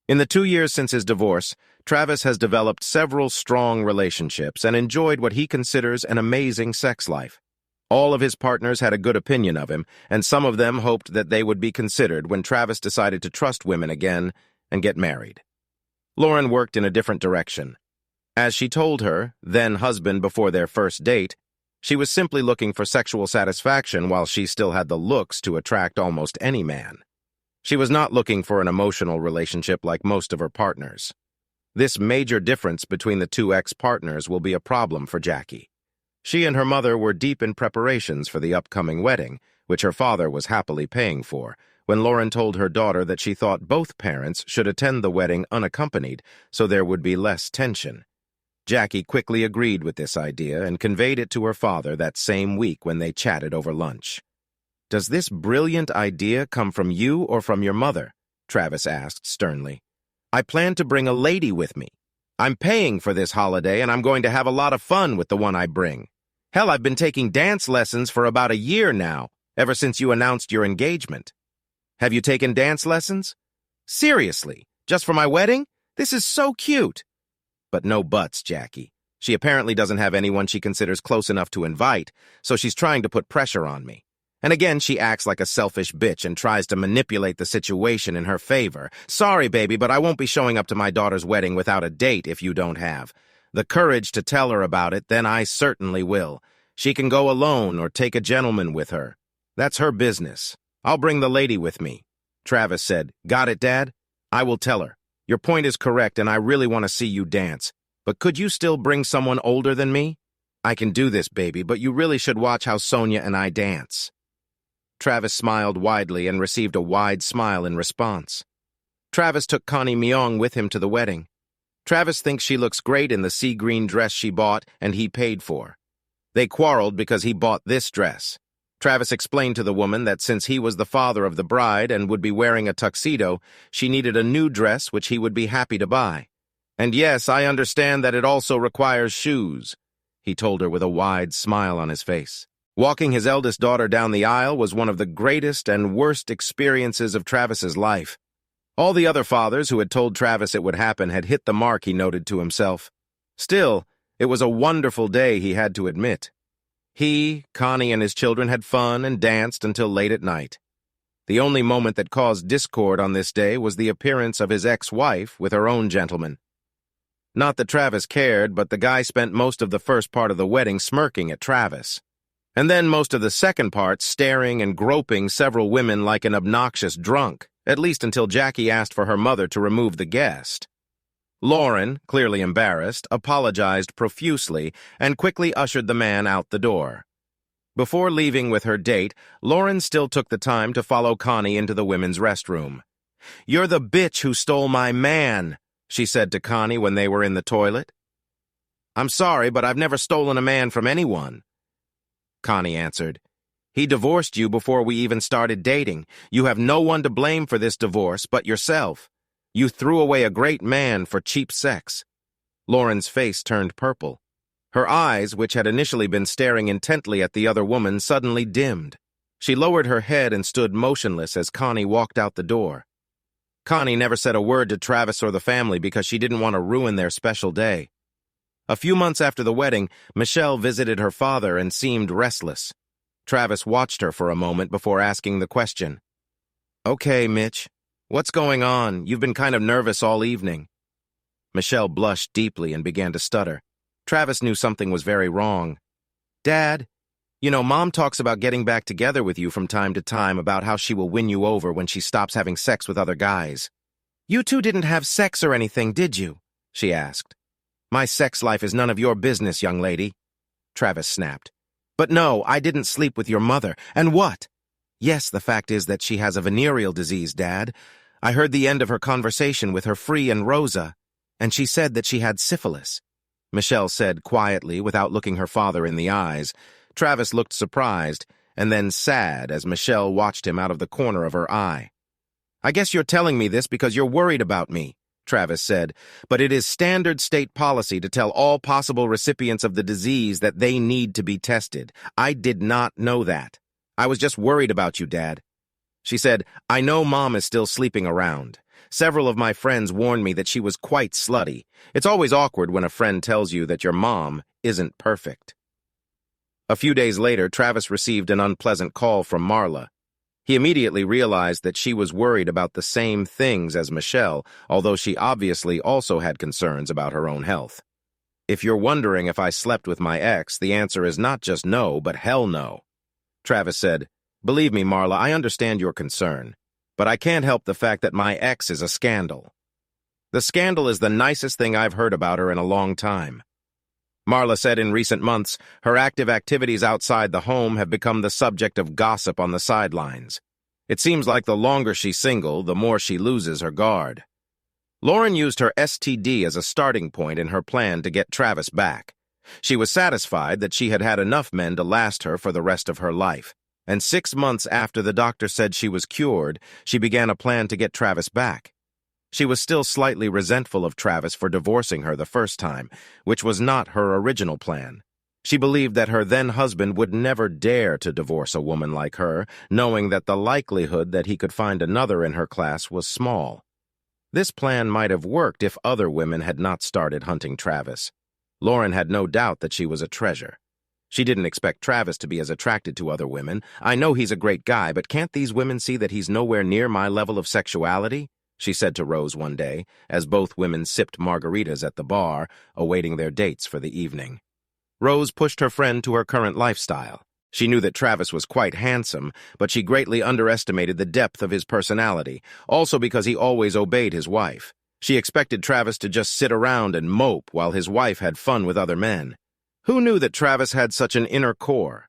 In the 2 years since his divorce, Travis has developed several strong relationships and enjoyed what he considers an amazing sex life. All of his partners had a good opinion of him, and some of them hoped that they would be considered when Travis decided to trust women again and get married. Lauren worked in a different direction. As she told her, then-husband before their first date, she was simply looking for sexual satisfaction while she still had the looks to attract almost any man. She was not looking for an emotional relationship like most of her partners. This major difference between the 2 ex-partners will be a problem for Jackie. She and her mother were deep in preparations for the upcoming wedding, which her father was happily paying for, when Lauren told her daughter that she thought both parents should attend the wedding unaccompanied so there would be less tension. Jackie quickly agreed with this idea and conveyed it to her father that same week when they chatted over lunch. "Does this brilliant idea come from you or from your mother?" Travis asked sternly. "I plan to bring a lady with me. I'm paying for this holiday and I'm going to have a lot of fun with the one I bring. Hell, I've been taking dance lessons for about a year now, ever since you announced your engagement." "Have you taken dance lessons?" "Seriously, just for my wedding? This is so cute." But no buts, Jackie. She apparently doesn't have anyone she considers close enough to invite, so she's trying to put pressure on me. And again, she acts like a selfish bitch and tries to manipulate the situation in her favor. "Sorry, baby, but I won't be showing up to my daughter's wedding without a date if you don't have the courage to tell her about it, then I certainly will. She can go alone or take a gentleman with her. That's her business. I'll bring the lady with me." Travis said, "Got it, Dad? I will tell her. Your point is correct and I really want to see you dance. But could you still bring someone older than me?" "I can do this, baby, but you really should watch how Sonia and I dance." Travis smiled widely and received a wide smile in response. Travis took Connie Myung with him to the wedding. Travis thinks she looks great in the sea green dress she bought and he paid for. They quarreled because he bought this dress. Travis explained to the woman that since he was the father of the bride and would be wearing a tuxedo, she needed a new dress which he would be happy to buy. "And yes, I understand that it also requires shoes," he told her with a wide smile on his face. Walking his eldest daughter down the aisle was one of the greatest and worst experiences of Travis's life. All the other fathers who had told Travis it would happen had hit the mark, he noted to himself. Still, it was a wonderful day, he had to admit. He, Connie, and his children had fun and danced until late at night. The only moment that caused discord on this day was the appearance of his ex-wife with her own gentleman. Not that Travis cared, but the guy spent most of the first part of the wedding smirking at Travis. And then most of the second part staring and groping several women like an obnoxious drunk, at least until Jackie asked for her mother to remove the guest. Lauren, clearly embarrassed, apologized profusely and quickly ushered the man out the door. Before leaving with her date, Lauren still took the time to follow Connie into the women's restroom. "You're the bitch who stole my man," she said to Connie when they were in the toilet. "I'm sorry, but I've never stolen a man from anyone," Connie answered. "He divorced you before we even started dating. You have no one to blame for this divorce but yourself. You threw away a great man for cheap sex." Lauren's face turned purple. Her eyes, which had initially been staring intently at the other woman, suddenly dimmed. She lowered her head and stood motionless as Connie walked out the door. Connie never said a word to Travis or the family because she didn't want to ruin their special day. A few months after the wedding, Michelle visited her father and seemed restless. Travis watched her for a moment before asking the question. "Okay, Mitch. What's going on? You've been kind of nervous all evening." Michelle blushed deeply and began to stutter. Travis knew something was very wrong. "Dad, Mom talks about getting back together with you from time to time, about how she will win you over when she stops having sex with other guys." "You two didn't have sex or anything, did you?" she asked. "My sex life is none of your business, young lady," Travis snapped. "But no, I didn't sleep with your mother. And what?" "Yes, the fact is that she has a venereal disease, Dad. I heard the end of her conversation with her Free and Rosa, and she said that she had syphilis," Michelle said quietly without looking her father in the eyes. Travis looked surprised and then sad as Michelle watched him out of the corner of her eye. "I guess you're telling me this because you're worried about me," Travis said, "but it is standard state policy to tell all possible recipients of the disease that they need to be tested. I did not know that. I was just worried about you, Dad." She said, "I know Mom is still sleeping around. Several of my friends warned me that she was quite slutty. It's always awkward when a friend tells you that your mom isn't perfect." A few days later, Travis received an unpleasant call from Marla. He immediately realized that she was worried about the same things as Michelle, although she obviously also had concerns about her own health. "If you're wondering if I slept with my ex, the answer is not just no, but hell no." Travis said, "Believe me, Marla, I understand your concern, but I can't help the fact that my ex is a scandal. The scandal is the nicest thing I've heard about her in a long time." Marla said in recent months, her active activities outside the home have become the subject of gossip on the sidelines. It seems like the longer she's single, the more she loses her guard. Lauren used her STD as a starting point in her plan to get Travis back. She was satisfied that she had had enough men to last her for the rest of her life, and 6 months after the doctor said she was cured, she began a plan to get Travis back. She was still slightly resentful of Travis for divorcing her the first time, which was not her original plan. She believed that her then-husband would never dare to divorce a woman like her, knowing that the likelihood that he could find another in her class was small. This plan might have worked if other women had not started hunting Travis. Lauren had no doubt that she was a treasure. She didn't expect Travis to be as attracted to other women. "I know he's a great guy, but can't these women see that he's nowhere near my level of sexuality?" she said to Rose one day, as both women sipped margaritas at the bar, awaiting their dates for the evening. Rose pushed her friend to her current lifestyle. She knew that Travis was quite handsome, but she greatly underestimated the depth of his personality, also because he always obeyed his wife. She expected Travis to just sit around and mope while his wife had fun with other men. Who knew that Travis had such an inner core?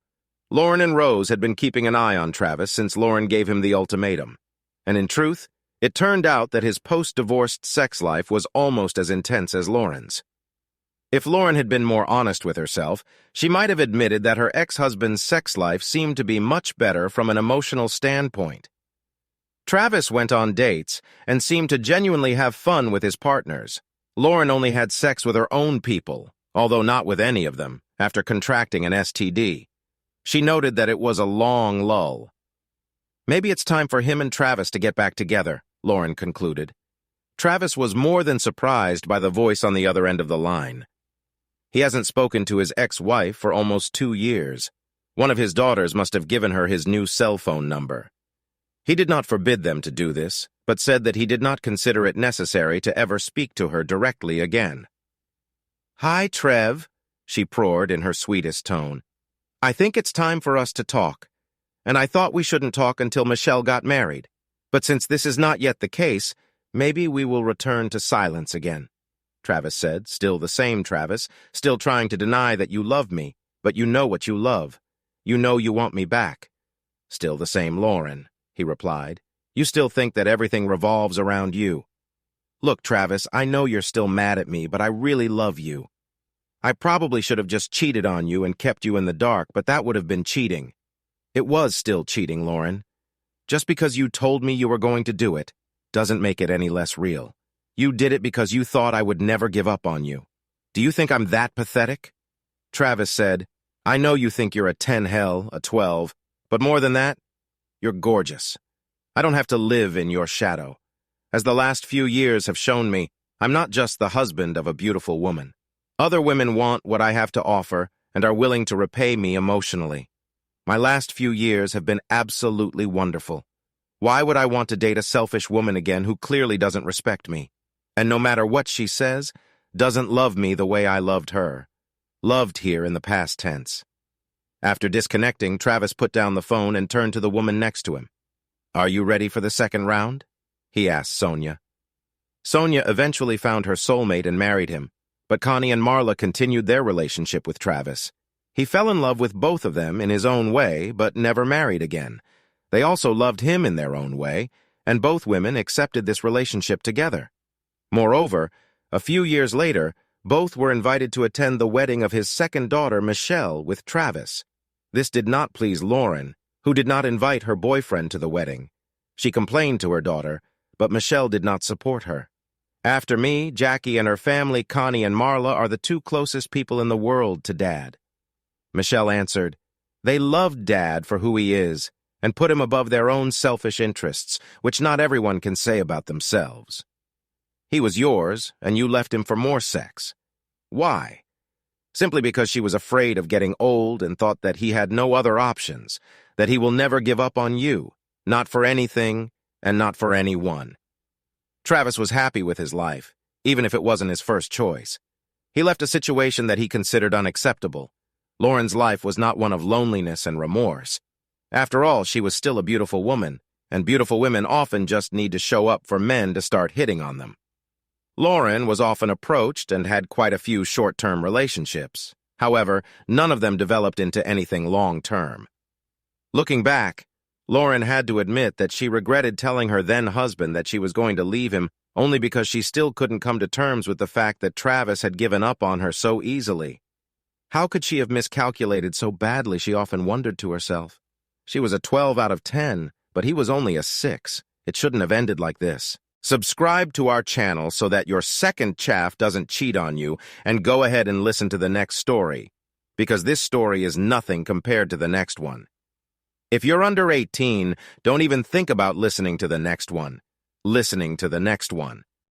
Lauren and Rose had been keeping an eye on Travis since Lauren gave him the ultimatum. And in truth, it turned out that his post-divorced sex life was almost as intense as Lauren's. If Lauren had been more honest with herself, she might have admitted that her ex-husband's sex life seemed to be much better from an emotional standpoint. Travis went on dates and seemed to genuinely have fun with his partners. Lauren only had sex with her own people, although not with any of them, after contracting an STD. She noted that it was a long lull. "Maybe it's time for him and Travis to get back together," Lauren concluded. Travis was more than surprised by the voice on the other end of the line. He hasn't spoken to his ex-wife for almost 2 years. One of his daughters must have given her his new cell phone number. He did not forbid them to do this, but said that he did not consider it necessary to ever speak to her directly again. "Hi, Trev," she prored in her sweetest tone. "I think it's time for us to talk. And I thought we shouldn't talk until Michelle got married. But since this is not yet the case, maybe we will return to silence again," Travis said, still the same Travis, still trying to deny that you love me, but you know what you love. You know you want me back. "Still the same Lauren," he replied. "You still think that everything revolves around you. Look, Travis, I know you're still mad at me, but I really love you. I probably should have just cheated on you and kept you in the dark, but that would have been cheating. It was still cheating, Lauren. Just because you told me you were going to do it doesn't make it any less real. You did it because you thought I would never give up on you. Do you think I'm that pathetic?" Travis said, "I know you think you're a 10 hell, a 12, but more than that, you're gorgeous. I don't have to live in your shadow. As the last few years have shown me, I'm not just the husband of a beautiful woman. Other women want what I have to offer and are willing to repay me emotionally. My last few years have been absolutely wonderful. Why would I want to date a selfish woman again who clearly doesn't respect me? And no matter what she says, doesn't love me the way I loved her. Loved here in the past tense. After disconnecting, Travis put down the phone and turned to the woman next to him. "Are you ready for the second round?" he asked Sonia. Sonia eventually found her soulmate and married him, but Connie and Marla continued their relationship with Travis. He fell in love with both of them in his own way, but never married again. They also loved him in their own way, and both women accepted this relationship together. Moreover, a few years later, both were invited to attend the wedding of his second daughter, Michelle, with Travis. This did not please Lauren, who did not invite her boyfriend to the wedding. She complained to her daughter, but Michelle did not support her. After me, Jackie and her family, Connie and Marla, are the two closest people in the world to Dad. Michelle answered, "They loved Dad for who he is, and put him above their own selfish interests, which not everyone can say about themselves. He was yours, and you left him for more sex. Why? Simply because she was afraid of getting old and thought that he had no other options, that he will never give up on you, not for anything and not for anyone." Travis was happy with his life, even if it wasn't his first choice. He left a situation that he considered unacceptable. Lauren's life was not one of loneliness and remorse. After all, she was still a beautiful woman, and beautiful women often just need to show up for men to start hitting on them. Lauren was often approached and had quite a few short-term relationships. However, none of them developed into anything long-term. Looking back, Lauren had to admit that she regretted telling her then-husband that she was going to leave him only because she still couldn't come to terms with the fact that Travis had given up on her so easily. How could she have miscalculated so badly, she often wondered to herself. She was a 12 out of 10, but he was only a 6. It shouldn't have ended like this. Subscribe to our channel so that your second chaff doesn't cheat on you, and go ahead and listen to the next story, because this story is nothing compared to the next one. If you're under 18, don't even think about listening to the next one. Listening to the next one.